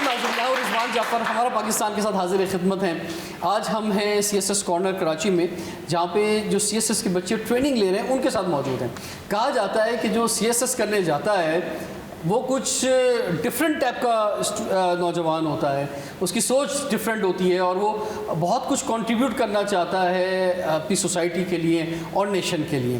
ناظرین اور رضوان جعفر ہمارا پاکستان کے ساتھ حاضر خدمت ہیں. آج ہم ہیں C S S corner Karachi میں, جہاں پہ جو سی ایس ایس کے بچے ٹریننگ لے رہے ہیں ان کے ساتھ موجود ہیں. کہا جاتا ہے کہ جو سی ایس ایس کرنے جاتا ہے وہ کچھ ڈفرینٹ ٹائپ کا نوجوان ہوتا ہے, اس کی سوچ ڈفرینٹ ہوتی ہے اور وہ بہت کچھ کنٹریبیوٹ کرنا چاہتا ہے اپنی سوسائٹی کے لیے اور نیشن کے لیے.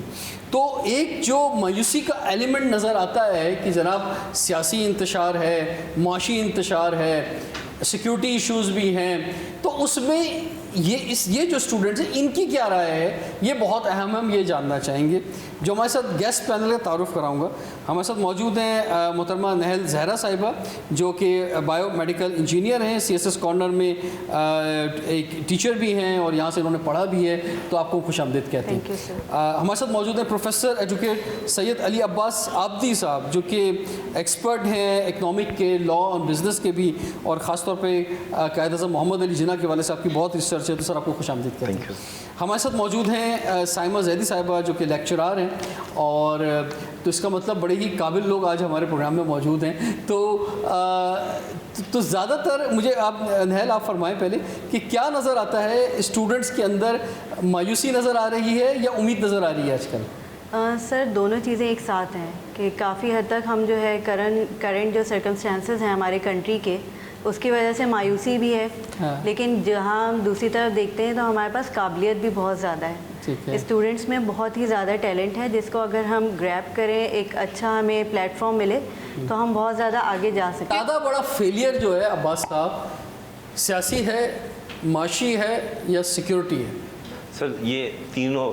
تو ایک جو مایوسی کا ایلیمنٹ نظر آتا ہے کہ جناب سیاسی انتشار ہے, معاشی انتشار ہے, سیکیورٹی ایشوز بھی ہیں, تو اس میں یہ جو اسٹوڈنٹس ہیں ان کی کیا رائے ہے, یہ بہت اہم ہم یہ جاننا چاہیں گے. جو ہمارے ساتھ گیسٹ پینل کا تعارف کراؤں گا, ہمارے ساتھ موجود ہیں محترمہ نہل زہرا صاحبہ جو کہ بایو میڈیکل انجینئر ہیں, سی ایس ایس کارنر میں ایک ٹیچر بھی ہیں اور یہاں سے انہوں نے پڑھا بھی ہے, تو آپ کو خوش آمدید کہتے ہیں. ہمارے ساتھ موجود ہیں پروفیسر ایجوکیٹ سید علی عباس عابدی صاحب جو کہ ایکسپرٹ ہیں اکنامک کے, لا اور بزنس کے بھی, اور خاص طور پہ قائد اعظم محمد علی جناح کے والے صاحب کی بہت ریسرچ ہے, تو سر آپ کو خوش آمدید کہتے ہیں. ہمارے ساتھ موجود ہیں سائمہ زیدی صاحبہ جو کہ لیکچرار ہیں, اور تو اس کا مطلب بڑے ہی قابل لوگ آج ہمارے پروگرام میں موجود ہیں. تو زیادہ تر مجھے آپ نہل آپ فرمائیں پہلے کہ کیا نظر آتا ہے اسٹوڈنٹس کے اندر, مایوسی نظر آ رہی ہے یا امید نظر آ رہی ہے آج کل؟ سر دونوں چیزیں ایک ساتھ ہیں کہ کافی حد تک ہم جو ہے کرنٹ جو سرکمسٹانسز ہیں ہمارے کنٹری کے, اس کی وجہ سے مایوسی بھی ہے, لیکن جہاں ہم دوسری طرف دیکھتے ہیں تو ہمارے پاس قابلیت بھی بہت زیادہ ہے. اسٹوڈنٹس میں بہت ہی زیادہ ٹیلنٹ ہے جس کو اگر ہم گریب کریں, ایک اچھا ہمیں پلیٹ فارم ملے تو ہم بہت زیادہ آگے جا سکیں. زیادہ بڑا فیلئر جو ہے عباس صاحب, سیاسی ہے, معاشی ہے یا سیکیورٹی ہے؟ سر یہ تینوں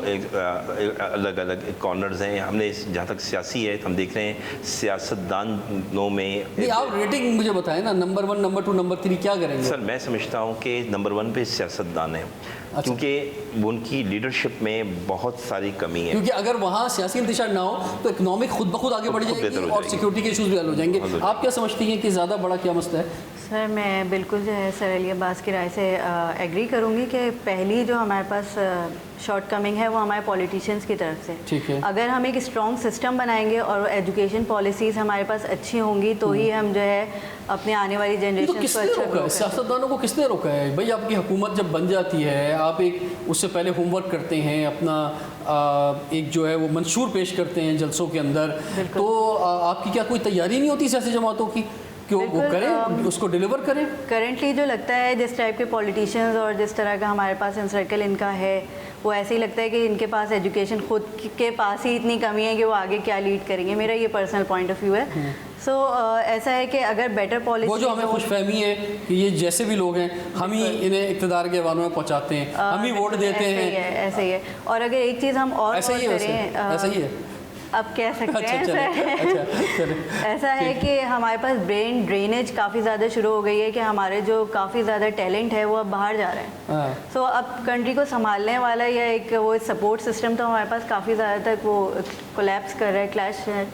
الگ الگ کارنرز ہیں. ہم نے جہاں تک سیاسی ہے تو ہم دیکھ رہے ہیں سیاستدانوں میں نہیں, آپ ریٹنگ مجھے بتائیں نا, نمبر 1, نمبر 2, نمبر 3 کیا کریں گے؟ سر میں سمجھتا ہوں کہ نمبر 1 پہ سیاستدان ہیں, کیونکہ ان کی لیڈرشپ میں بہت ساری کمی ہے. کیونکہ اگر وہاں سیاسی انتشار نہ ہو تو اکنامک خود بخود آگے بڑھ جائے گی اور سیکیورٹی کے ایشوز بھی حل ہو جائیں گے. آپ کیا سمجھتی ہیں کہ زیادہ بڑا کیا مسئلہ ہے؟ سر میں بالکل جو ہے سر علی عباس کی رائے سے ایگری کروں گی کہ پہلی جو ہمارے پاس شارٹ کمنگ ہے وہ ہمارے پولیٹیشینس کی طرف سے. اگر ہم ایک اسٹرانگ سسٹم بنائیں گے اور ایجوکیشن پالیسیز ہمارے پاس اچھی ہوں گی تو ہی ہم جو ہے اپنے آنے والی جنریشن کو اچھا. سیاستدانوں کو کس نے روکا ہے بھائی؟ آپ کی حکومت جب بن جاتی ہے, آپ ایک اس سے پہلے ہوم ورک کرتے ہیں, اپنا ایک جو ہے وہ منشور پیش کرتے ہیں جلسوں کے اندر, تو آپ کی کیا کوئی تیاری نہیں ہوتی سیاسی جماعتوں کی کہ وہ کریں, اس کو ڈیلیور کریں؟ کرنٹلی جو لگتا ہے جس ٹائپ کے پولیٹیشینز اور جس طرح کا ہمارے پاس ان سرکل ان کا ہے, وہ ایسے ہی لگتا ہے کہ ان کے پاس ایجوکیشن خود کے پاس ہی اتنی کمی ہے کہ وہ آگے کیا لیڈ کریں گے. میرا یہ پرسنل پوائنٹ آف ویو ہے. سو ایسا ہے کہ اگر بیٹر پالیسی, وہ جو ہمیں خوش فہمی ہے کہ یہ جیسے بھی لوگ ہیں ہم ہی انہیں اقتدار کے ایوانوں میں پہنچاتے ہیں, ہم ہی ووٹ دیتے ہیں, ایسے ہی ہے. اور اگر ایک چیز ہم اور کریں, ایسا ہی ہے, اب کہہ سکتے ہیں ایسا ہے کہ ہمارے پاس برین ڈرینیج کافی زیادہ شروع ہو گئی ہے کہ ہمارے جو کافی زیادہ ٹیلنٹ ہے وہ اب باہر جا رہے ہیں. سو اب کنٹری کو سنبھالنے والا یا ایک وہ سپورٹ سسٹم تو ہمارے پاس کافی زیادہ تک وہ کولیپس کر رہا ہے, کلیش ہے.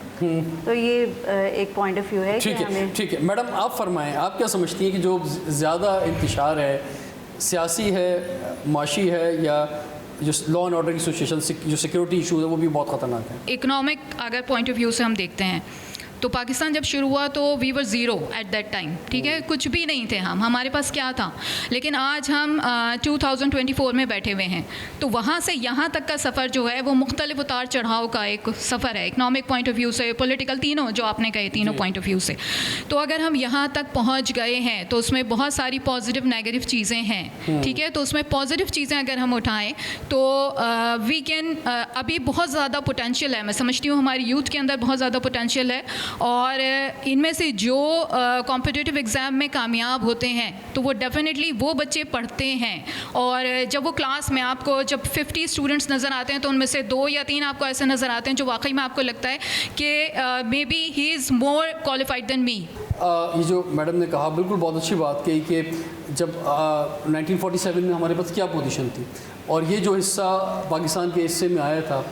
تو یہ ایک پوائنٹ آف ویو ہے. ٹھیک ہے میڈم, آپ فرمائیں, آپ کیا سمجھتی ہیں کہ جو زیادہ انتشار ہے سیاسی ہے, معاشی ہے, یا جو لا اینڈ آرڈر کی سچویشن, جو سیکیورٹی ایشوز ہے وہ بھی بہت خطرناک ہے؟ اکنامک اگر پوائنٹ آف ویو سے ہم دیکھتے ہیں تو پاکستان جب شروع ہوا تو وی ور زیرو ایٹ دیٹ ٹائم, ٹھیک ہے, کچھ بھی نہیں تھے ہمارے پاس کیا تھا. لیکن آج ہم 2024 میں بیٹھے ہوئے ہیں, تو وہاں سے یہاں تک کا سفر جو ہے وہ مختلف اتار چڑھاؤ کا ایک سفر ہے, اکنامک پوائنٹ آف ویو سے, پولیٹیکل, تینوں جو آپ نے کہے تینوں پوائنٹ آف ویو سے. تو اگر ہم یہاں تک پہنچ گئے ہیں تو اس میں بہت ساری پازیٹیو نیگیٹو چیزیں ہیں, ٹھیک ہے. تو اس میں پازیٹیو چیزیں اگر ہم اٹھائیں تو وی کین, ابھی بہت زیادہ پوٹینشیل ہے, میں سمجھتی ہوں ہماری یوتھ کے اندر بہت زیادہ پوٹینشیل ہے. اور ان میں سے جو کمپٹیٹیو ایگزام میں کامیاب ہوتے ہیں تو وہ ڈیفینیٹلی وہ بچے پڑھتے ہیں, اور جب وہ کلاس میں آپ کو جب 50 اسٹوڈنٹس نظر آتے ہیں تو ان میں سے 2 یا 3 آپ کو ایسے نظر آتے ہیں جو واقعی میں آپ کو لگتا ہے کہ may be he is more qualified دین می. یہ جو میڈم نے کہا بالکل بہت اچھی بات کہی کہ جب 1947 میں ہمارے پاس کیا پوزیشن تھی, اور یہ جو حصہ پاکستان کے حصے میں آیا تھا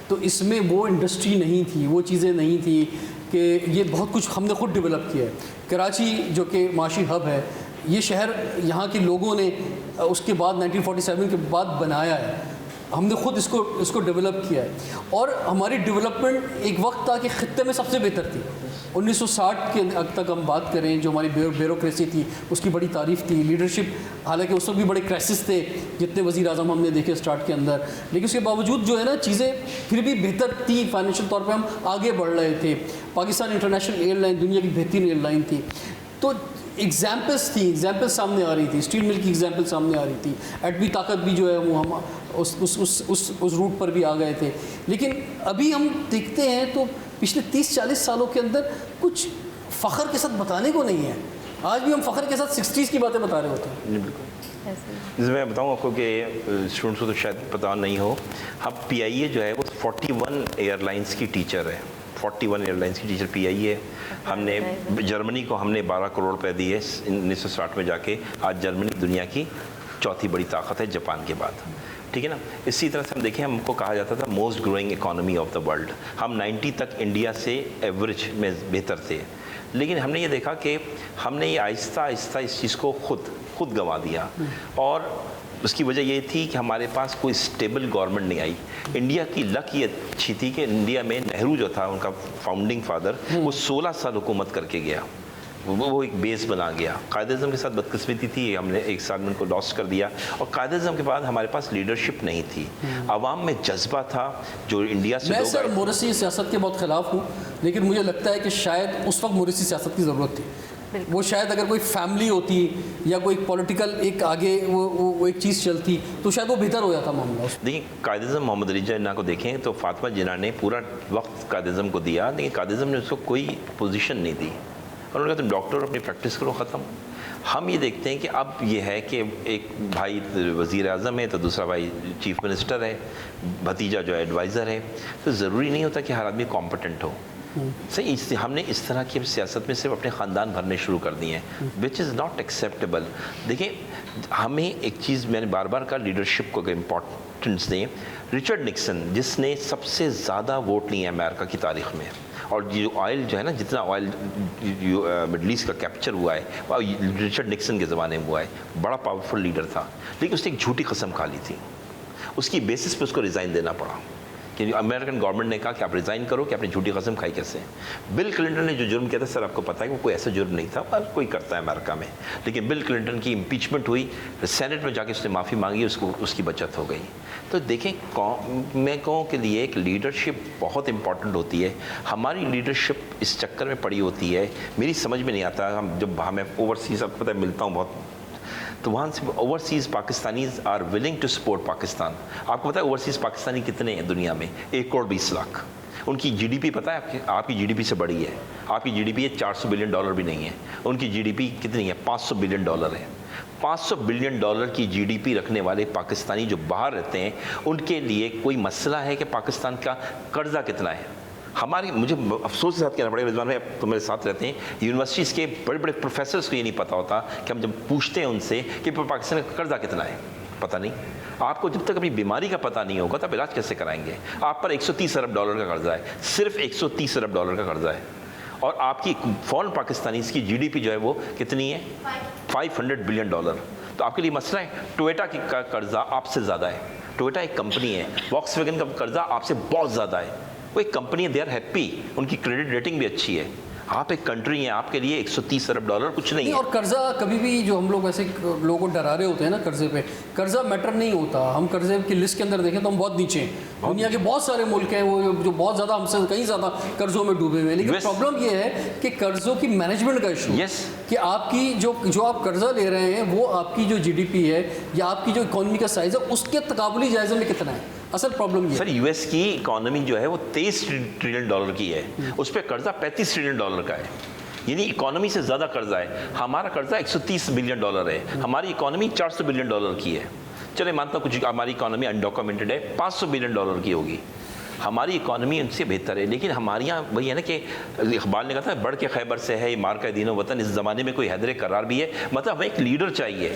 تو اس میں وہ انڈسٹری نہیں تھی, وہ چیزیں نہیں تھی کہ یہ بہت کچھ ہم نے خود ڈیولپ کیا ہے. کراچی جو کہ معاشی ہب ہے, یہ شہر یہاں کے لوگوں نے اس کے بعد 1947 کے بعد بنایا ہے, ہم نے خود اس کو ڈیولپ کیا ہے. اور ہماری ڈیولپمنٹ ایک وقت تھا کہ خطے میں سب سے بہتر تھی, 1960 کے تک ہم بات کریں جو ہماری بیوروکریسی تھی اس کی بڑی تعریف تھی, لیڈرشپ حالانکہ اس وقت بھی بڑے کرائسس تھے جتنے وزیر اعظم ہم نے دیکھے اسٹارٹ کے اندر, لیکن اس کے باوجود جو ہے نا چیزیں پھر بھی بہتر تھی, فائنینشیل طور پہ ہم آگے بڑھ رہے تھے. پاکستان انٹرنیشنل ایئر لائن دنیا کی بہترین ایئر لائن تھی. تو ایگزامپلس سامنے آ رہی تھی, اسٹیل مل کی ایگزامپل سامنے آ رہی تھی, ایٹمی طاقت بھی جو ہے وہ ہم اس روٹ پر بھی آ گئے تھے. لیکن ابھی ہم دیکھتے ہیں تو پچھلے 30-40 سالوں کے اندر کچھ فخر کے ساتھ بتانے کو نہیں ہے. آج بھی ہم فخر کے ساتھ 60s کی باتیں بتا رہے ہوتے ہیں. جی بالکل. جیسے میں بتاؤں آپ کو کہ اسٹوڈنٹس کو تو شاید پتہ نہیں ہو, اب پی آئی اے جو ہے وہ 41 ایئر لائنس کی ٹیچر ہے. 41 ایئر لائنس کی ٹیچر پی آئی اے. ہم نے جرمنی کو ہم نے 12 کروڑ روپے دیے 1960 میں جا کے. آج جرمنی دنیا کی چوتھی بڑی طاقت ہے جاپان کے بعد, ٹھیک ہے نا. اسی طرح سے ہم دیکھیں ہم کو کہا جاتا تھا most growing economy of the world. ہم 90 تک انڈیا سے ایوریج میں بہتر تھے, لیکن ہم نے یہ دیکھا کہ ہم نے یہ آہستہ آہستہ اس چیز کو خود گنوا دیا. اور اس کی وجہ یہ تھی کہ ہمارے پاس کوئی اسٹیبل گورنمنٹ نہیں آئی. انڈیا کی لک یہ اچھی تھی کہ انڈیا میں نہرو جو تھا ان کا فاؤنڈنگ فادر, وہ 16 سال حکومت کر کے گیا, وہ ایک بیس بنا گیا. قائد اعظم کے ساتھ بدقسمتی تھی, ہم نے 1 سال میں ان کو لاسٹ کر دیا. اور قائد اعظم کے بعد ہمارے پاس لیڈرشپ نہیں تھی, عوام میں جذبہ تھا جو انڈیا سے. میں سر موریسی سیاست کے بہت خلاف ہوں, لیکن مجھے لگتا ہے کہ شاید اس وقت موریسی سیاست کی ضرورت تھی. وہ شاید اگر کوئی فیملی ہوتی یا کوئی پولیٹیکل ایک آگے وہ ایک چیز چلتی تو شاید وہ بہتر ہو جاتا معاملہ. دیکھیں قائد اعظم محمد علی جناح کو دیکھیں تو فاطمہ جناح نے پورا وقت قائد اعظم کو دیا, لیکن قائد اعظم نے اس کو کوئی پوزیشن نہیں دی. انہوں نے کہا تم ڈاکٹر اپنی پریکٹس کرو, ختم. ہم یہ دیکھتے ہیں کہ اب یہ ہے کہ ایک بھائی وزیر اعظم ہے تو دوسرا بھائی چیف منسٹر ہے, بھتیجا جو ہے ایڈوائزر ہے. تو ضروری نہیں ہوتا کہ ہر آدمی کمپٹنٹ ہو. صحیح, ہم نے اس طرح کی سیاست میں صرف اپنے خاندان بھرنے شروع کر دیے ہیں, وچ از ناٹ ایکسیپٹیبل. دیکھیں ہمیں ایک چیز میں نے بار بار کہا, لیڈرشپ کو امپورٹنس دیں. رچرڈ نکسن جس نے سب سے زیادہ ووٹ لیے ہیں امریکہ کی تاریخ میں, اور جو آئل جو ہے نا, جتنا آئل مڈل ایسٹ کا کیپچر ہوا ہے وہ رچرڈ نکسن کے زمانے میں ہوا ہے. بڑا پاورفل لیڈر تھا, لیکن اس نے ایک جھوٹی قسم کھا لی تھی. اس کی بیسس پہ اس کو ریزائن دینا پڑا کہ امریکن گورنمنٹ نے کہا کہ آپ ریزائن کرو کہ آپ نے جھوٹی قسم کھائی کیسے. بل کلنٹن نے جو جرم کیا تھا, سر آپ کو پتہ ہے کہ وہ کوئی ایسا جرم نہیں تھا, پر کوئی کرتا ہے امریکہ میں, لیکن بل کلنٹن کی امپیچمنٹ ہوئی, سینٹ میں جا کے اس نے معافی مانگی, اس کی بچت ہو گئی. تو دیکھیں قوموں کے لیے ایک لیڈرشپ بہت امپورٹنٹ ہوتی ہے. ہماری لیڈرشپ اس چکر میں پڑی ہوتی ہے, میری سمجھ میں نہیں آتا. جب ہمیں اوورسیز آپ کو پتہ ہے ملتا ہوں بہت, تو وہاں سے overseas Pakistanis are willing to support Pakistan. آپ کو پتہ ہے اوورسیز پاکستانی کتنے ہیں دنیا میں؟ 1 کروڑ 20 لاکھ. ان کی جی ڈی پی پتہ ہے آپ کی جی ڈی پی سے بڑی ہے. آپ کی جی ڈی پی ہے $400 بلین بھی نہیں ہے. ان کی جی ڈی پی کتنی ہے؟ $500 بلین ہے. $500 بلین کی جی ڈی پی رکھنے والے پاکستانی جو باہر رہتے ہیں, ان کے لیے کوئی مسئلہ ہے کہ پاکستان کا قرضہ کتنا ہے؟ مجھے افسوس کے ساتھ کہنا پڑے گا, رضوان بھائی تو میرے ساتھ رہتے ہیں, یونیورسٹیز کے بڑے بڑے پروفیسرز کو یہ نہیں پتہ ہوتا کہ ہم جب پوچھتے ہیں ان سے کہ پاکستان کا قرضہ کتنا ہے, پتہ نہیں. آپ کو جب تک اپنی بیماری کا پتہ نہیں ہوگا تو آپ علاج کیسے کرائیں گے؟ آپ پر $130 ارب کا قرضہ ہے, صرف $130 ارب کا قرضہ ہے, اور آپ کی فورن پاکستانیز کی جی ڈی پی جو ہے وہ کتنی ہے؟ $500 بلین. تو آپ کے لیے مسئلہ ہے. ٹویٹا کا قرضہ آپ سے زیادہ ہے. ٹویٹا ایک کمپنی ہے. واکس ویگن کا قرضہ آپ سے بہت زیادہ ہے. وہ ایک کمپنی ہے, دے آر ہیپی, ان کی کریڈٹ ریٹنگ بھی اچھی ہے. آپ ایک کنٹری ہیں, آپ کے لیے $130 ارب کچھ نہیں ہے. اور قرضہ کبھی بھی جو ہم لوگ ایسے لوگوں کو ڈرا رہے ہوتے ہیں نا قرضے پہ, قرضہ میٹر نہیں ہوتا. ہم قرضے کی لسٹ کے اندر دیکھیں تو ہم بہت نیچے ہیں. دنیا کے بہت سارے ملک ہیں وہ جو بہت زیادہ ہم سے کہیں زیادہ قرضوں میں ڈوبے ہوئے ہیں. لیکن پرابلم یہ ہے کہ قرضوں کی مینجمنٹ کا ایشو, کہ آپ کی جو آپ قرضہ لے رہے ہیں وہ آپ کی جو جی ڈی پی ہے یا آپ کی جو اکانومی کا سائز ہے اس کے تقابلی جائزے میں کتنا ہے. اصل پرابلم یہ سر, یو ایس کی اکانومی جو ہے وہ $23 ٹریلین کی ہے, اس پہ قرضہ $35 ٹریلین کا ہے. یعنی اکانومی سے زیادہ قرضہ ہے. ہمارا قرضہ $130 بلین ہے, ہماری اکانومی $400 بلین کی ہے. چلے مانتا ہوں کچھ ہماری اکانومی انڈاکومنٹڈ ہے, $500 بلین کی ہوگی. ہماری اکانومی ان سے بہتر ہے, لیکن ہمارے یہاں وہی ہے نا کہ اقبال نے کہا تھا بڑھ کے خیبر سے ہے یہ مار کا دین و وطن. اس زمانے میں کوئی حیدر کرار بھی ہے, مطلب ہمیں ایک لیڈر چاہیے.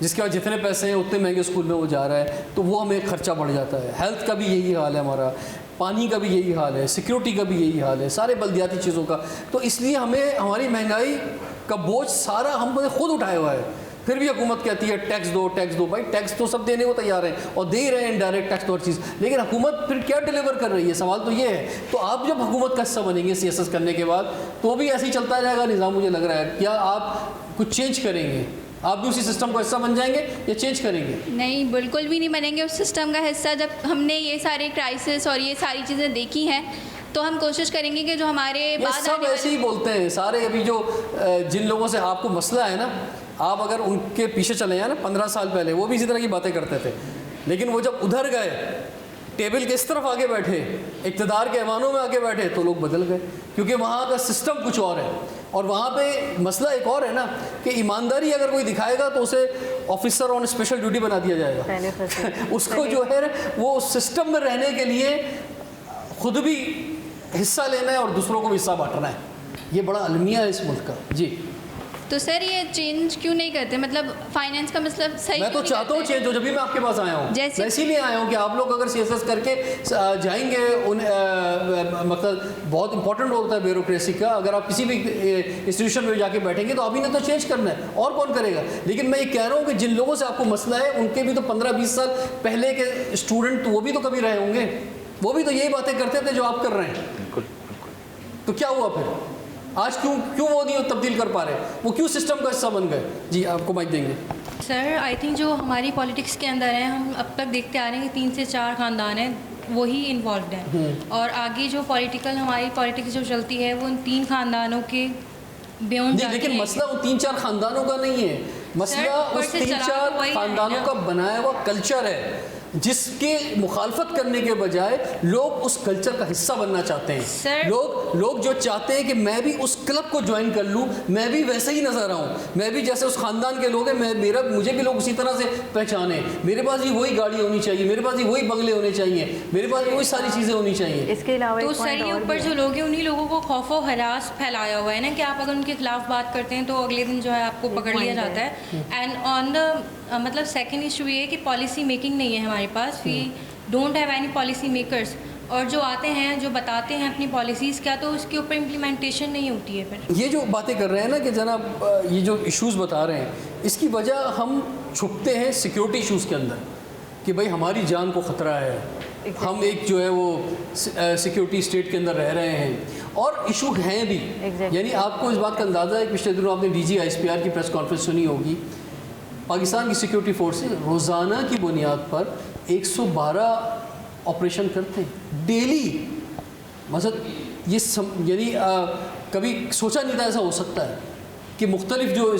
جس کے بعد جتنے پیسے ہیں اتنے مہنگے اسکول میں وہ جا رہا ہے, تو وہ ہمیں خرچہ بڑھ جاتا ہے. ہیلتھ کا بھی یہی حال ہے ہمارا, پانی کا بھی یہی حال ہے, سیکیورٹی کا بھی یہی حال ہے, سارے بلدیاتی چیزوں کا. تو اس لیے ہمیں ہماری مہنگائی کا بوجھ سارا ہم نے خود اٹھایا ہوا ہے. پھر بھی حکومت کہتی ہے ٹیکس دو ٹیکس دو. بھائی ٹیکس تو سب دینے کو تیار ہیں اور دے ہی رہے ہیں انڈائریکٹ ٹیکس تو ہر چیز, لیکن حکومت پھر کیا ڈیلیور کر رہی ہے, سوال تو یہ ہے. تو آپ جب حکومت کا حصہ بنیں گے سی ایس ایس کرنے کے بعد تو بھی ایسے ہی چلتا جائے گا نظام, مجھے لگ رہا ہے. کیا آپ کچھ چینج کریں گے, آپ بھی اسی سسٹم کا حصہ بن جائیں گے یا چینج کریں گے؟ نہیں, بالکل بھی نہیں بنیں گے اس سسٹم کا حصہ. جب ہم نے یہ سارے کرائسس اور یہ ساری چیزیں دیکھی ہیں تو ہم کوشش کریں گے کہ جو ہمارے بعد سب ایسے ہی بولتے ہیں سارے. ابھی جو جن لوگوں سے آپ کو مسئلہ ہے نا, آپ اگر ان کے پیچھے چلے جائیں نا 15 سال پہلے, وہ بھی اسی طرح کی باتیں کرتے تھے, لیکن وہ جب ادھر گئے ٹیبل کے اس طرف آگے بیٹھے, اقتدار کے ایوانوں میں آگے بیٹھے, تو لوگ بدل گئے, کیونکہ وہاں کا سسٹم کچھ اور ہے. اور وہاں پہ مسئلہ ایک اور ہے نا کہ ایمانداری اگر کوئی دکھائے گا تو اسے آفیسر آن اسپیشل ڈیوٹی بنا دیا جائے گا. اس کو جو ہے وہ سسٹم میں رہنے کے لیے خود بھی حصہ لینا ہے اور دوسروں کو بھی حصہ بانٹنا ہے. یہ بڑا المیہ ہے اس ملک کا. جی تو سر یہ چینج کیوں نہیں کرتے, مطلب فائنینس کا مطلب صحیح. میں تو چاہتا ہوں چینج ہو, جب بھی میں آپ کے پاس آیا ہوں میں اسی لیے آیا ہوں کہ آپ لوگ اگر سی ایس ایس کر کے جائیں گے, مطلب بہت امپورٹنٹ ہوتا ہے بیوروکریسی کا. اگر آپ کسی بھی انسٹیٹیوشن میں جا کے بیٹھیں گے تو آپ ہی نے تو چینج کرنا ہے, اور کون کرے گا. لیکن میں یہ کہہ رہا ہوں کہ جن لوگوں سے آپ کو مسئلہ ہے ان کے بھی تو 15-20 سال پہلے کے اسٹوڈنٹ, وہ بھی تو کبھی رہے ہوں گے, وہ بھی تو یہی باتیں کرتے تھے جو آپ کر رہے ہیں. تو کیا ہوا پھر آج کیوں وہ نہیں تبدیل کر پا رہے, وہ کیوں سسٹم کا حصہ بن گئے؟ جی آپ کو مائک دیں گے. سر آئی تھنک جو ہماری پالیٹکس کے اندر ہیں, ہم اب تک دیکھتے آ رہے ہیں کہ 3 سے 4 خاندان ہیں وہی انوالوڈ ہیں, اور آگے جو ہماری پالیٹکس جو چلتی ہے وہ ان 3 خاندانوں کے بیونڈ. لیکن مسئلہ ان 3-4 خاندانوں کا نہیں ہے, مسئلہ اس 3-4 خاندانوں کا بنایا ہوا کلچر ہے جس کے مخالفت کرنے کے بجائے لوگ اس کلچر کا حصہ بننا چاہتے ہیں. لوگ جو چاہتے ہیں کہ میں بھی اس کلب کو جوائن کر لوں, میں بھی ویسے ہی نظر آؤں, میں بھی جیسے اس خاندان کے لوگ ہیں, مجھے بھی لوگ اسی طرح سے پہچانیں, میرے پاس بھی وہی گاڑی ہونی چاہیے, میرے پاس بھی وہی بنگلے ہونے چاہیے, میرے پاس بھی وہی ساری چیزیں ہونی چاہیے. اس کے علاوہ تو سر یہ اوپر جو لوگ ہیں انہی لوگوں کو خوف و ہراس پھیلایا ہوا ہے نا, کہ آپ اگر ان کے خلاف بات کرتے ہیں تو اگلے دن جو ہے آپ کو پکڑ لیا جاتا ہے. اینڈ آن دا مطلب سیکنڈ ایشو یہ ہے کہ پالیسی میکنگ نہیں ہے ہمارے پاس. We don't have any policy makers, اور جو آتے ہیں جو بتاتے ہیں اپنی پالیسیز کیا, تو اس کے اوپر امپلیمنٹیشن نہیں ہوتی ہے. پھر یہ جو باتیں کر رہے ہیں نا کہ جناب یہ جو ایشوز بتا رہے ہیں, اس کی وجہ ہم چھپتے ہیں سیکیورٹی ایشوز کے اندر کہ بھائی ہماری جان کو خطرہ ہے, ہم ایک جو ہے وہ سیکیورٹی اسٹیٹ کے اندر رہ رہے ہیں, اور ایشو ہیں بھی. یعنی آپ کو اس بات کا اندازہ ہے کہ پچھلے دنوں آپ نے D G I S P R کی پریس کانفرنس سنی ہوگی. پاکستان کی سیکیورٹی فورسز روزانہ کی بنیاد پر 112 آپریشن کرتے ہیں ڈیلی. مطلب یہ یعنی کبھی سوچا نہیں تھا ایسا ہو سکتا ہے کہ مختلف جو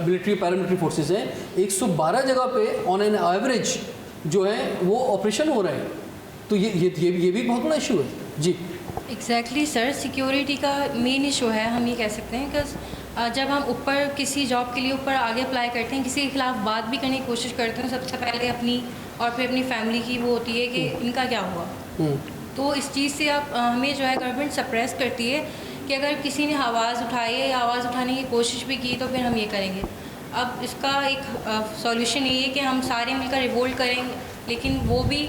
ملٹری پیراملٹری فورسز ہیں 112 جگہ پہ آن این ایوریج جو ہے وہ آپریشن ہو رہے ہیں. تو یہ بھی بہت بڑا ایشو ہے. جی ایگزیکٹلی سر, سیکیورٹی کا مین ایشو ہے, ہم یہ کہہ سکتے ہیں. کہ جب ہم اوپر کسی جاب کے لیے اوپر آگے اپلائی کرتے ہیں, کسی کے خلاف بات بھی کرنے کی کوشش کرتے ہیں, سب سے پہلے اپنی اور پھر اپنی فیملی کی وہ ہوتی ہے کہ ان کا کیا ہوا. تو اس چیز سے ہمیں جو ہے گورنمنٹ سپریس کرتی ہے کہ اگر کسی نے آواز اٹھائی ہے یا آواز اٹھانے کی کوشش بھی کی تو پھر ہم یہ کریں گے. اب اس کا ایک سولوشن یہ ہے کہ ہم سارے مل کر ریوولٹ کریں گے, لیکن وہ بھی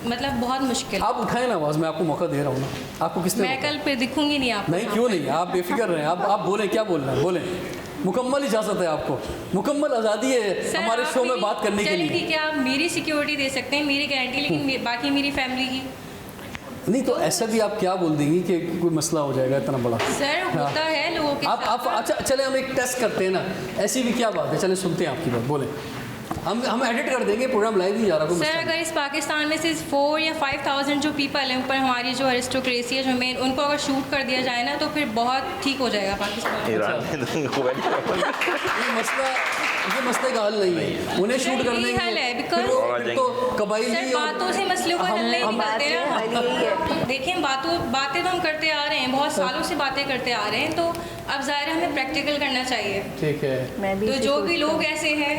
مطلب بہت مشکل. آپ اٹھائیں نا آواز, میں آپ کو موقع دے رہا ہوں نا. آپ کو کس نے, میں کل پھر دکھوں گی نہیں آپ. نہیں کیوں نہیں, آپ بے فکر رہیں, آپ بولیں, کیا بولنا ہے بولیں. مکمل اجازت ہے آپ کو, مکمل آزادی ہے ہمارے شو میں بات کرنے کے لیے. ٹھیک ہے, آپ میری سیکیورٹی دے سکتے ہیں, میری گارنٹی, لیکن باقی میری فیملی کی نہیں. تو ایسا بھی آپ کیا بول دیں گی کہ کوئی مسئلہ ہو جائے گا اتنا بڑا؟ سر ہوتا ہے لوگوں کے آپ اچھا چلیں ہم ایک ٹیسٹ کرتے ہیں نا, ایسی بھی کیا بات ہے, چلیں سنتے ہیں آپ کی بات, بولیں. ہم ایڈٹ کر دیں گے, پروگرام لائیو نہیں جا رہا. سر اگر اس پاکستان میں صرف 4 یا 5,000 جو پیپل ہیں اوپر ہماری جو ایرسٹوکریسی ہے جو مین, ان کو اگر شوٹ کر دیا جائے نا تو پھر بہت ٹھیک ہو جائے گا پاکستان. یہ مسئلے کا حل نہیں ہے, انہیں شوٹ کرنے ہے تو قبائلی باتوں سے مسئلوں کا حل نہیں نکلتے نا. دیکھیں باتیں تو ہم کرتے آ رہے ہیں, بہت سالوں سے باتیں کرتے آ رہے ہیں, تو اب ظاہر ہمیں پریکٹیکل کرنا چاہیے. ٹھیک ہے, تو جو بھی لوگ ایسے ہیں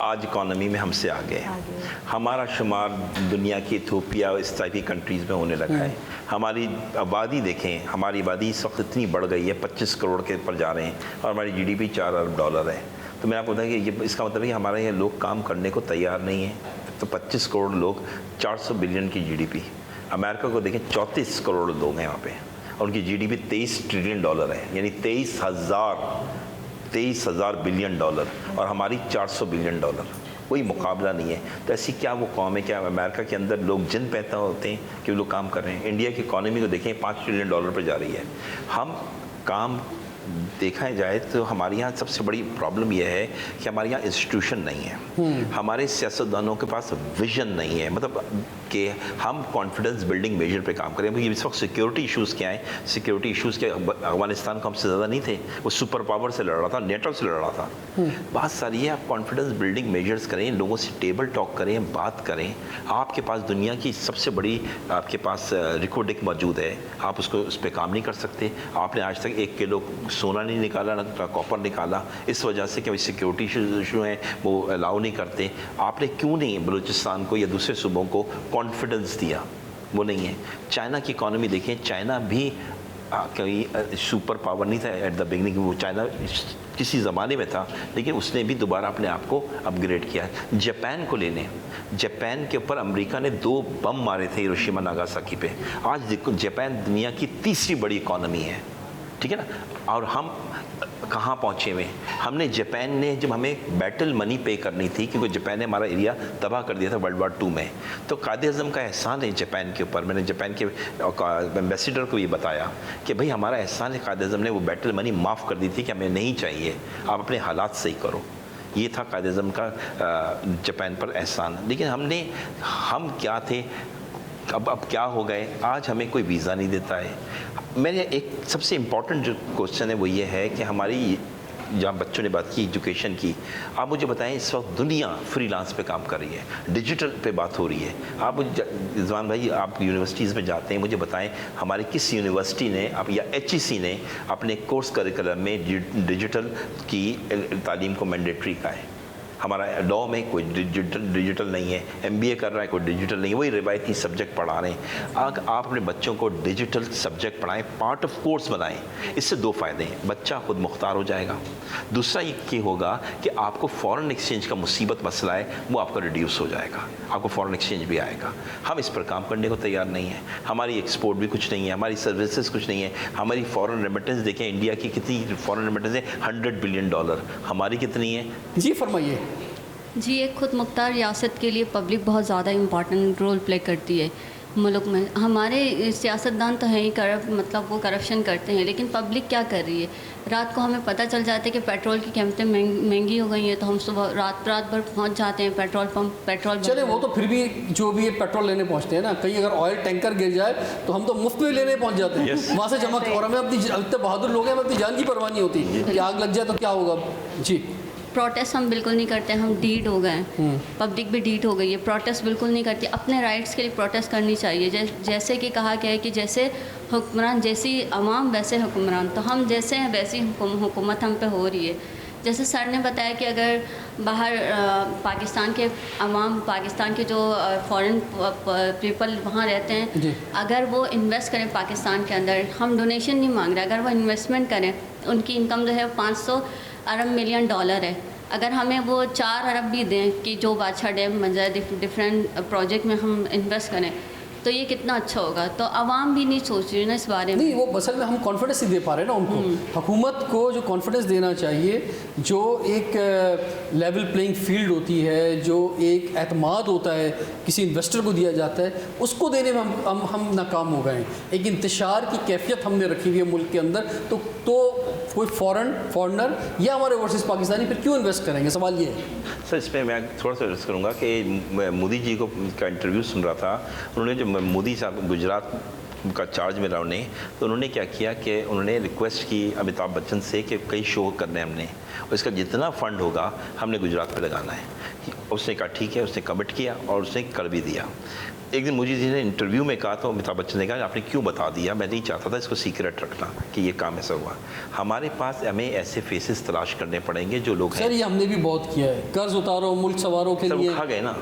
آج اکانومی میں ہم سے آگے ہیں. ہمارا شمار دنیا کی ایتھوپیا اس ٹائپ کی کنٹریز میں ہونے لگا ہے. ہماری آبادی دیکھیں, ہماری آبادی اس وقت اتنی بڑھ گئی ہے, 25 کروڑ کے اوپر جا رہے ہیں, اور ہماری جی ڈی پی $4 ارب ہے. تو میں آپ کو بتاؤں کہ یہ اس کا مطلب ہے کہ ہمارے یہ لوگ کام کرنے کو تیار نہیں ہیں. تو 25 کروڑ لوگ, 400 بلین کی جی ڈی پی. امریکہ کو دیکھیں 34 کروڑ لوگ ہیں وہاں پہ, اور ان کی جی ڈی پی $23 ٹریلین ہے, یعنی 23,000 بلین ڈالر, اور ہماری $400 بلین. کوئی مقابلہ نہیں ہے. تو ایسی کیا وہ قوم ہے, کیا امریکہ کے اندر لوگ جن پیدا ہوتے ہیں کہ وہ لوگ کام کر رہے ہیں. انڈیا کی اکانومی کو دیکھیں $5 ٹریلین پہ جا رہی ہے. ہم کام دیکھا جائے تو ہمارے یہاں سب سے بڑی پرابلم یہ ہے کہ ہمارے یہاں انسٹیٹیوشن نہیں ہے. ہمارے سیاستدانوں کے پاس ویژن نہیں ہے, مطلب کہ ہم کانفیڈنس بلڈنگ میجر پہ کام کریں. اس وقت سیکیورٹی ایشوز کیا ہیں, سیکیورٹی ایشوز کیا, افغانستان کو ہم سے زیادہ نہیں تھے, وہ سپر پاور سے لڑ رہا تھا, نیٹو سے لڑ رہا تھا. بات ساری ہے, آپ کانفیڈنس بلڈنگ میجرز کریں, لوگوں سے ٹیبل ٹاک کریں, بات کریں. آپ کے پاس دنیا کی سب سے بڑی آپ کے پاس ریکارڈک موجود ہے, آپ اس پہ کام نہیں کر سکتے. آپ نے آج تک 1 کلو سونا نہیں نکالا, نہ کاپر نکالا, اس وجہ سے کہ سیکیورٹی ایشو ہیں وہ الاؤ نہیں کرتے. آپ نے کیوں نہیں بلوچستان کو یا دوسرے صوبوں کو کانفیڈنس دیا؟ وہ نہیں ہے. چائنا کی اکانومی دیکھیں, چائنا بھی کوئی سپر پاور نہیں تھا ایٹ دا بگننگ. وہ چائنا کسی زمانے میں تھا, لیکن اس نے بھی دوبارہ اپنے آپ کو اپ گریڈ کیا ہے. جاپان کو لے لیں, جاپان کے اوپر امریکہ نے 2 بم مارے تھے ہیروشیما ناگاساکی پہ. آج دیکھو جاپان دنیا کی 3ری بڑی اکانومی ہے, ٹھیک ہے نا. اور ہم کہاں پہنچے ہوئے. ہم نے جاپان نے جب ہمیں بیٹل منی پے کرنی تھی, کیونکہ جاپان نے ہمارا ایریا تباہ کر دیا تھا ورلڈ وار 2 میں, تو قائد اعظم کا احسان ہے جاپان کے اوپر. میں نے جاپان کے ایمبیسیڈر کو یہ بتایا کہ بھئی ہمارا احسان ہے, قائد اعظم نے وہ بیٹل منی معاف کر دی تھی کہ ہمیں نہیں چاہیے, آپ اپنے حالات صحیح کرو. یہ تھا قائد اعظم کا جاپان پر احسان. لیکن ہم کیا تھے, اب کیا ہو گئے. آج ہمیں کوئی ویزا نہیں دیتا ہے. میرے ایک سب سے امپورٹنٹ جو کوشچن ہے وہ یہ ہے کہ ہماری, جہاں بچوں نے بات کی ایجوکیشن کی, آپ مجھے بتائیں اس وقت دنیا فری لانس پہ کام کر رہی ہے, ڈیجیٹل پہ بات ہو رہی ہے. آپ رضوان بھائی, آپ یونیورسٹیز میں جاتے ہیں, مجھے بتائیں ہماری کس یونیورسٹی نے یا HEC نے اپنے کورس کریکولم میں ڈیجیٹل کی تعلیم کو مینڈیٹری کا ہے. ہمارا لاء میں کوئی ڈیجیٹل نہیں ہے, MBA کر رہا ہے کوئی ڈیجیٹل نہیں ہے, وہی روایتی سبجیکٹ پڑھا رہے ہیں. آپ اپنے بچوں کو ڈیجیٹل سبجیکٹ پڑھائیں, پارٹ آف کورس بنائیں. اس سے 2 فائدے ہیں, بچہ خود مختار ہو جائے گا. دوسرا یہ ہوگا کہ آپ کو فورن ایکسچینج کا مصیبت مسئلہ ہے وہ آپ کا ریڈیوس ہو جائے گا, آپ کو فورن ایکسچینج بھی آئے گا. ہم اس پر کام کرنے کو تیار نہیں ہیں. ہماری ایکسپورٹ بھی کچھ نہیں ہے, ہماری سروسز کچھ نہیں ہے. ہماری فورن ریمیٹنس دیکھیں, انڈیا کی کتنی فورن ریمیٹنس ہے, $100 بلین. ہماری کتنی ہے؟ جی فرمائیے. جی, ایک خود مختار ریاست کے لیے پبلک بہت زیادہ امپورٹنٹ رول پلے کرتی ہے ملک میں. ہمارے سیاستدان تو ہیں ہی مطلب وہ کرپشن کرتے ہیں, لیکن پبلک کیا کر رہی ہے. رات کو ہمیں پتہ چل جاتا ہے کہ پیٹرول کی قیمتیں مہنگی ہو گئی ہیں, تو ہم صبح رات بھر پہنچ جاتے ہیں پیٹرول پمپ پیٹرول. چلے وہ تو پھر بھی جو بھی پیٹرول لینے پہنچتے ہیں نا, کہیں اگر آئل ٹینکر گر جائے تو ہم تو مفت میں لینے پہنچ جاتے ہیں وہاں سے جمع. اور ہمیں اتنے بہادر لوگ ہیں, ہمیں اپنی جان کی پرواہ نہیں ہوتی کہ آگ لگ جائے تو کیا ہوگا. جی, پروٹیسٹ ہم بالکل نہیں کرتے, ہم ڈیڈ ہو گئے ہیں, پبلک بھی ڈیڈ ہو گئی ہے. پروٹیسٹ بالکل نہیں کرتی. اپنے رائٹس کے لیے پروٹیسٹ کرنی چاہیے. جیسے کہ کہا گیا ہے کہ جیسے حکمران جیسی عوام ویسے حکمران, تو ہم جیسے ہیں ویسی حکومت ہم پہ ہو رہی ہے. جیسے سر نے بتایا کہ اگر باہر پاکستان کے عوام, پاکستان کے جو فورن پیپل وہاں رہتے ہیں, اگر وہ انویسٹ کریں پاکستان کے اندر, ہم ڈونیشن نہیں مانگ رہے, اگر وہ انویسٹمنٹ کریں, ان کی انکم جو ہے $500 ارب ملین ہے. اگر ہمیں وہ 4 ارب بھی دیں کہ جو بادشاہ ڈیم بن جائے, ڈفرینٹ پروجیکٹ میں ہم انویسٹ کریں, تو یہ کتنا اچھا ہوگا. تو عوام بھی نہیں سوچ رہی نا اس بارے میں. نہیں, وہ اصل میں ہم کانفیڈنس نہیں دے پا رہے نا ان کو. حکومت کو جو کانفیڈنس دینا چاہیے, جو ایک لیول پلینگ فیلڈ ہوتی ہے, جو ایک اعتماد ہوتا ہے کسی انویسٹر کو دیا جاتا ہے, اس کو دینے میں ہم ناکام ہو گئے ہیں. ایک انتشار کی کیفیت ہم نے رکھی ہوئی ہے ملک کے اندر, تو کوئی فورنر یا ہمارے اوورسیز پاکستانی پھر کیوں انویسٹ کریں گے؟ سوال یہ ہے. سر اس پہ میں تھوڑا سا عرض کروں گا کہ مودی جی کا انٹرویو سن رہا تھا, انہوں نے جو مودی صاحب گجرات کا چارج میں رہا انہیں, تو انہوں نے کیا کیا کہ انہوں نے ریکویسٹ کی امیتابھ بچن سے کہ کئی شو کرنے ہم نے, اور اس کا جتنا فنڈ ہوگا ہم نے گجرات پہ لگانا ہے. اس نے کہا ٹھیک ہے, اس نے کمٹ کیا اور اس نے کر بھی دیا. ایک دن مجھے جس نے انٹرویو میں کہا تو امیتابھ بچن نے کہا آپ نے کیوں بتا دیا, میں نہیں چاہتا تھا اس کو سیکرٹ رکھنا کہ یہ کام ایسا ہوا. ہمارے پاس ہمیں ایسے فیسز تلاش کرنے پڑیں گے جو لوگ ہیں. سر یہ ہم نے بھی بہت کیا ہے, قرض اتارو ملک سواروں کے لیے کھا گئے نا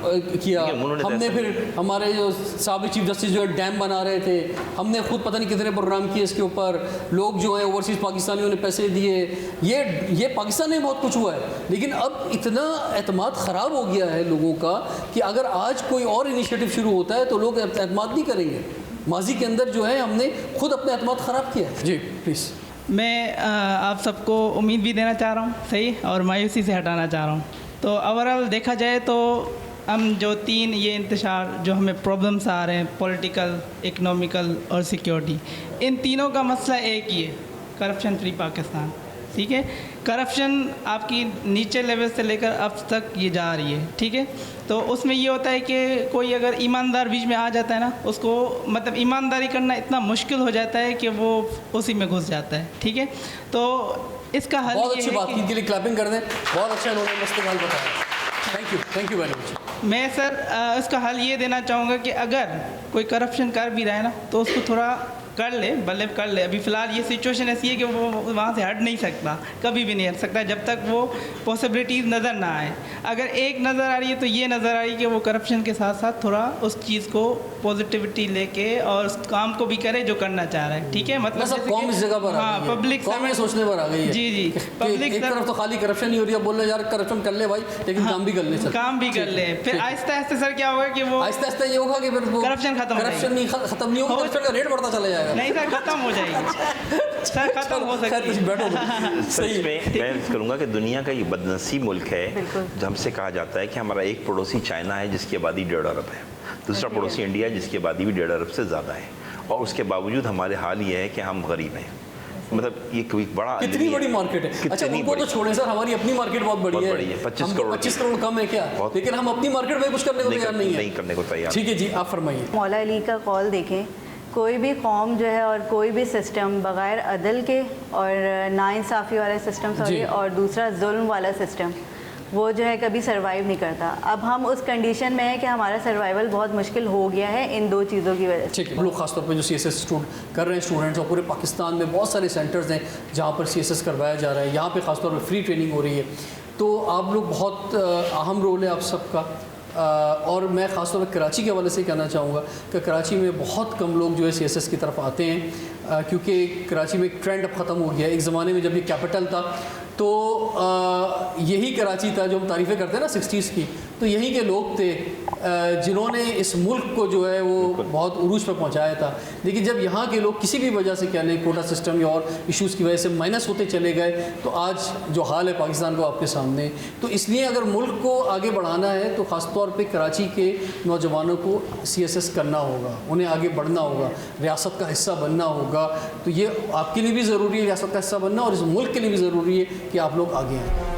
کیا ہم نے. پھر ہمارے جو سابق چیف جسٹس جو ہے ڈیم بنا رہے تھے, ہم نے خود پتہ نہیں کتنے پروگرام کیے اس کے اوپر, لوگ جو ہیں اوورسیز پاکستانیوں نے پیسے دیے. یہ پاکستان میں بہت کچھ ہوا ہے, لیکن اب اتنا اعتماد خراب ہو گیا ہے لوگوں کا کہ اگر آج کوئی اور انیشیٹو شروع ہوتا ہے تو لوگ اعتماد نہیں کریں گے. ماضی کے اندر جو ہے ہم نے خود اپنا اعتماد خراب کیا ہے. جی پلیز. میں آپ سب کو امید بھی دینا چاہ رہا ہوں, صحیح, اور مایوسی سے ہٹانا چاہ رہا ہوں. تو اوورآل دیکھا جائے تو ہم جو تین یہ انتشار جو ہمیں پرابلمس آ رہے ہیں, پولیٹیکل, اکنومیکل اور سیکیورٹی, ان تینوں کا مسئلہ ایک ہی ہے, کرپشن فری پاکستان. ٹھیک ہے, کرپشن آپ کی نیچے لیول سے لے کر اب تک یہ جا رہی ہے. ٹھیک ہے, تو اس میں یہ ہوتا ہے کہ کوئی اگر ایماندار بیچ میں آ جاتا ہے نا, اس کو مطلب ایمانداری کرنا اتنا مشکل ہو جاتا ہے کہ وہ اسی میں گھس جاتا ہے. ٹھیک ہے, تو اس کا حل بہت اچھی بات کی, کے لیے کلیپنگ کر دیں, بہت اچھا انہوں نے مسئلہ حل بتایا. Thank you very much. میں سر اس کا حل یہ دینا چاہوں گا کہ اگر کوئی کرپشن کر بھی رہا ہے نا تو اس کو تھوڑا کر لے, بلے کر لے. ابھی فی الحال یہ سچویشن ایسی ہے کہ وہ وہاں سے ہٹ نہیں سکتا, کبھی بھی نہیں ہٹ سکتا جب تک وہ پاسبلٹیز نظر نہ آئے. اگر ایک نظر آ رہی ہے تو یہ نظر آ رہی ہے کہ وہ کرپشن کے ساتھ ساتھ تھوڑا اس چیز کو پازیٹیوٹی لے کے اور اس کام کو بھی کرے جو کرنا چاہ رہا ہے. ٹھیک ہے, مطلب قوم اس جگہ پر ہاں پبلک قوم سوچنے پر آ گئی ہے. جی جی, پبلک ایک طرف تو خالی کرپشن ہی ہو رہی ہے, بول رہے یار کرپشن کر لے بھائی, لیکن کام بھی کر لے, کام بھی کر لے. پھر آہستہ آہستہ سر کیا ہوگا کہ وہ آہستہ آہستہ یہ ہوگا کہ پھر کرپشن ختم نہیں ہوگا, کرپشن کا ریٹ بڑھتا چلا جائے گا. نہیں سر, ختم ہو جائے گی سر, ختم ہو سکتی ہے. صحیح میں کروں گا کہ دنیا کا یہ بدنصیب ملک ہے جو ہم سے کہا جاتا ہے کہ ہمارا ایک پڑوسی چائنا ہے جس کی آبادی 1.5 ارب ہے, دوسرا پڑوسی انڈیا ہے جس کی آبادی بھی 1.5 ارب سے زیادہ ہے, اور اس کے باوجود ہمارے حال یہ ہے کہ ہم غریب ہیں. مطلب یہ کوئی بڑا کتنی بڑی مارکیٹ ہے. اچھا ان کو تو چھوڑیں سر, ہماری اپنی مارکیٹ بہت بڑی ہے, 25 کروڑ کم ہے کیا, لیکن ہم اپنی مارکیٹ میں کچھ کرنے کو تیار نہیں کرنے کو تیار. ٹھیک ہے جی, آپ فرمائیے. مولا علی کا قول دیکھیں, کوئی بھی قوم جو ہے اور کوئی بھی سسٹم بغیر عدل کے اور ناانصافی والا سسٹم اور دوسرا ظلم والا سسٹم, وہ جو ہے کبھی سروائیو نہیں کرتا. اب ہم اس کنڈیشن میں ہیں کہ ہمارا سروائیول بہت مشکل ہو گیا ہے ان دو چیزوں کی وجہ سے. ٹھیک ہے, لوگ خاص طور پہ جو CSS کر رہے ہیں اسٹوڈنٹس, اور پورے پاکستان میں بہت سارے سینٹرز ہیں جہاں پر CSS کروایا جا رہا ہے, یہاں پہ خاص طور پہ فری ٹریننگ ہو رہی ہے. تو آپ لوگ بہت اہم رول ہے آپ سب کا, اور میں خاص طور پہ کراچی کے حوالے سے کہنا چاہوں گا کہ کراچی میں بہت کم لوگ جو ہے CSS کی طرف آتے ہیں, کیونکہ کراچی میں ایک ٹرینڈ اب ختم ہو گیا ہے. ایک زمانے میں جب یہ کیپٹل تھا تو یہی کراچی تھا جو ہم تعریفیں کرتے ہیں نا 60s کی, تو یہیں کے لوگ تھے جنہوں نے اس ملک کو جو ہے وہ بہت عروج پہ پہنچایا تھا. لیکن جب یہاں کے لوگ کسی بھی وجہ سے کہہ لیں, کوٹا سسٹم یا اور ایشوز کی وجہ سے مائنس ہوتے چلے گئے, تو آج جو حال ہے پاکستان کو آپ کے سامنے. تو اس لیے اگر ملک کو آگے بڑھانا ہے تو خاص طور پہ کراچی کے نوجوانوں کو CSS کرنا ہوگا, انہیں آگے بڑھنا ہوگا, ریاست کا حصہ بننا ہوگا. تو یہ آپ کے لیے بھی ضروری ہے ریاست کا حصہ بننا, اور اس ملک کے لیے بھی ضروری ہے کہ آپ لوگ آگے آئیں.